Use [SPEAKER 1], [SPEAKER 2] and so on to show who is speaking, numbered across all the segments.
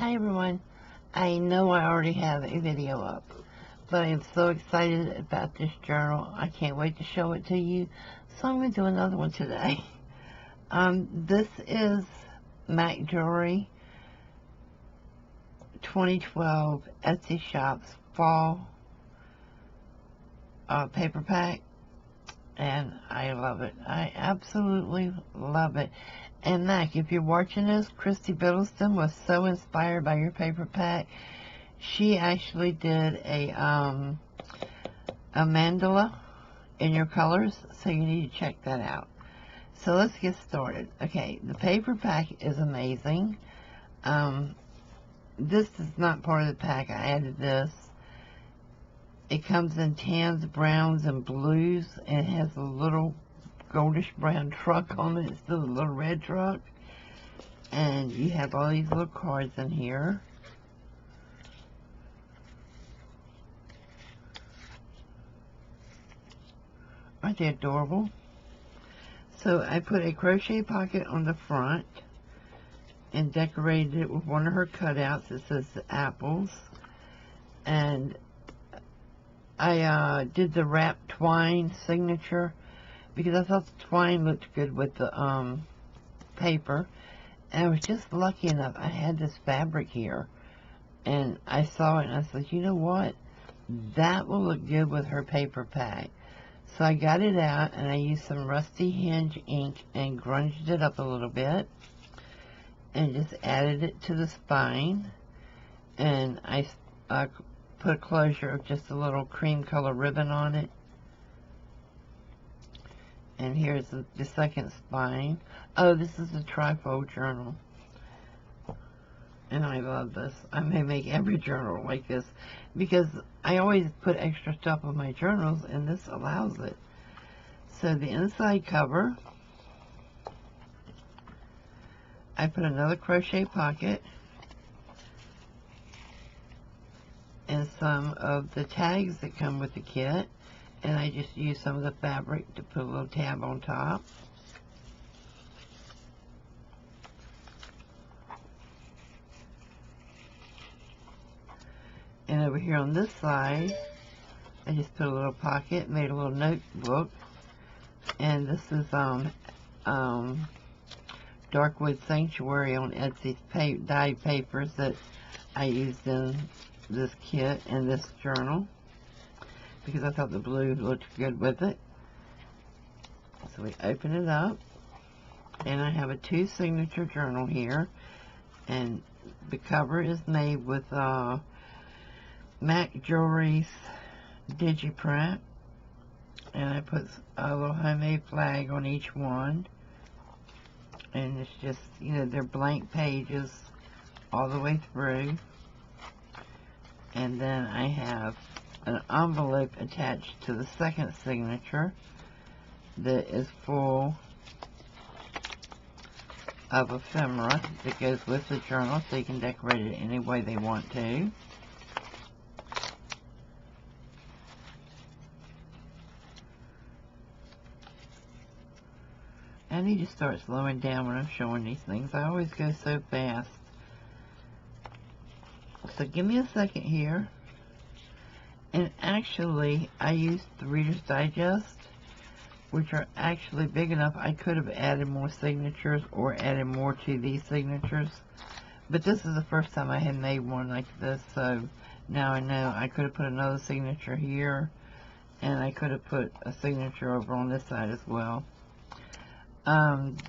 [SPEAKER 1] Hi everyone. I know I already have a video up, but I am so excited about this journal. I can't wait to show it to you. So I'm going to do another one today. This is Mac Jewelry 2012 Etsy Shops Fall paper pack. And I love it. I absolutely love it. And Mac, if you're watching this, Christy Biddleston was so inspired by your paper pack. She actually did a mandala in your colors, so you need to check that out. So let's get started. Okay, the paper pack is amazing. This is not part of the pack. I added this. It comes in tans, browns, and blues, and it has a little goldish brown truck on it. It's still a little red truck. And you have all these little cards in here. Aren't they adorable? So I put a crochet pocket on the front and decorated it with one of her cutouts. It says the apples. And I did the wrapped twine signature because I thought the twine looked good with the paper. And I was just lucky enough. I had this fabric here, and I saw it, and I said, you know what? That will look good with her paper pack. So I got it out, and I used some Rusty Hinge ink and grunged it up a little bit, and just added it to the spine. And I put a closure of just a little cream color ribbon on it. And here's the second spine. Oh, this is a trifold journal. And I love this. I may make every journal like this because I always put extra stuff on my journals, and this allows it. So the inside cover, I put another crochet pocket and some of the tags that come with the kit. And I just used some of the fabric to put a little tab on top. And over here on this side, I just put a little pocket, made a little notebook. And this is Darkwood Sanctuary on Etsy's dyed papers that I used in this kit and this journal, because I thought the blue looked good with it. So we open it up, and I have a 2 signature journal here, and the cover is made with Mac Jewelry's Digiprint, and I put a little homemade flag on each one, and it's just, you know, they're blank pages all the way through. And then I have an envelope attached to the second signature that is full of ephemera that goes with the journal, so you can decorate it any way they want to. I need to start slowing down when I'm showing these things. I always go so fast. So give me a second here. And actually, I used the Reader's Digest, which are actually big enough. I could have added more signatures or added more to these signatures. But this is the first time I had made one like this, so now I know I could have put another signature here, and I could have put a signature over on this side as well.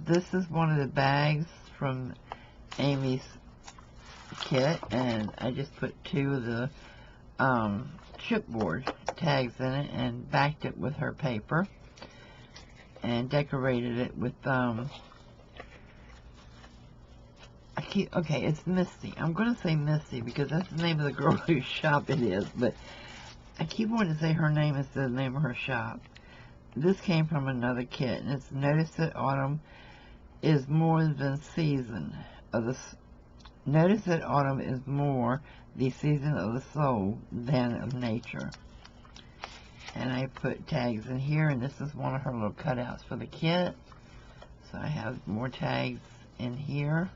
[SPEAKER 1] This is one of the bags from Amy's kit, and I just put 2 of the chipboard tags in it and backed it with her paper and decorated it with okay, it's Misty. I'm going to say Misty because that's the name of the girl whose shop it is, but I keep wanting to say her name instead of the name of her shop. This came from another kit, and it's Notice that Autumn is more than season of the Notice that autumn is more the season of the soul than of nature. And I put tags in here, and this is one of her little cutouts for the kit. So I have more tags in here.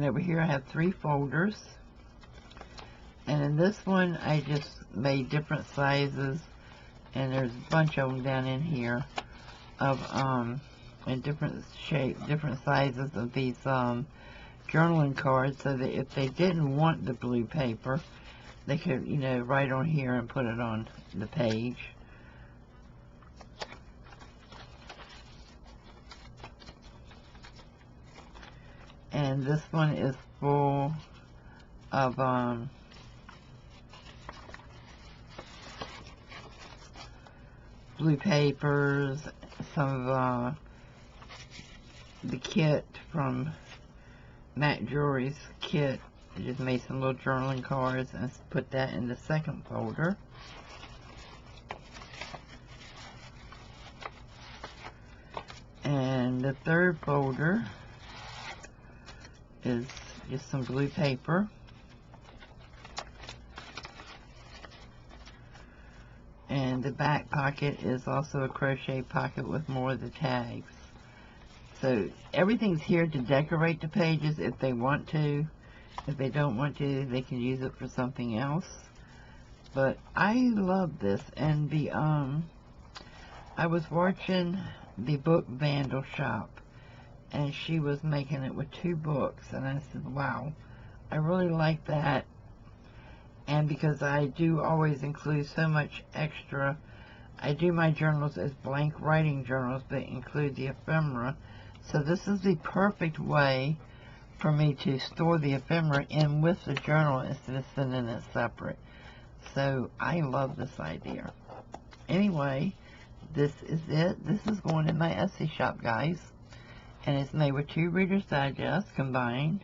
[SPEAKER 1] And over here I have 3 folders. And in this one I just made different sizes, and there's a bunch of them down in here of in different shape, different sizes of these journaling cards, so that if they didn't want the blue paper, they could, you know, write on here and put it on the page. And this one is full of blue papers, some of the kit from Mac Jewelry's kit. I just made some little journaling cards and put that in the second folder. And the third folder is just some blue paper. And the back pocket is also a crochet pocket with more of the tags. So everything's here to decorate the pages if they want to. If they don't want to, they can use it for something else. But I love this. And the I was watching the Book Vandal shop, and she was making it with 2 books, and I said, wow, I really like that. And because I do always include so much extra, I do my journals as blank writing journals, but include the ephemera. So this is the perfect way for me to store the ephemera in with the journal instead of sending it separate. So I love this idea. Anyway, this is it. This is going in my Etsy shop, guys. And it's made with 2 Reader's Digest combined.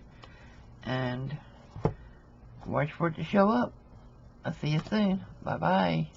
[SPEAKER 1] And watch for it to show up. I'll see you soon. Bye-bye.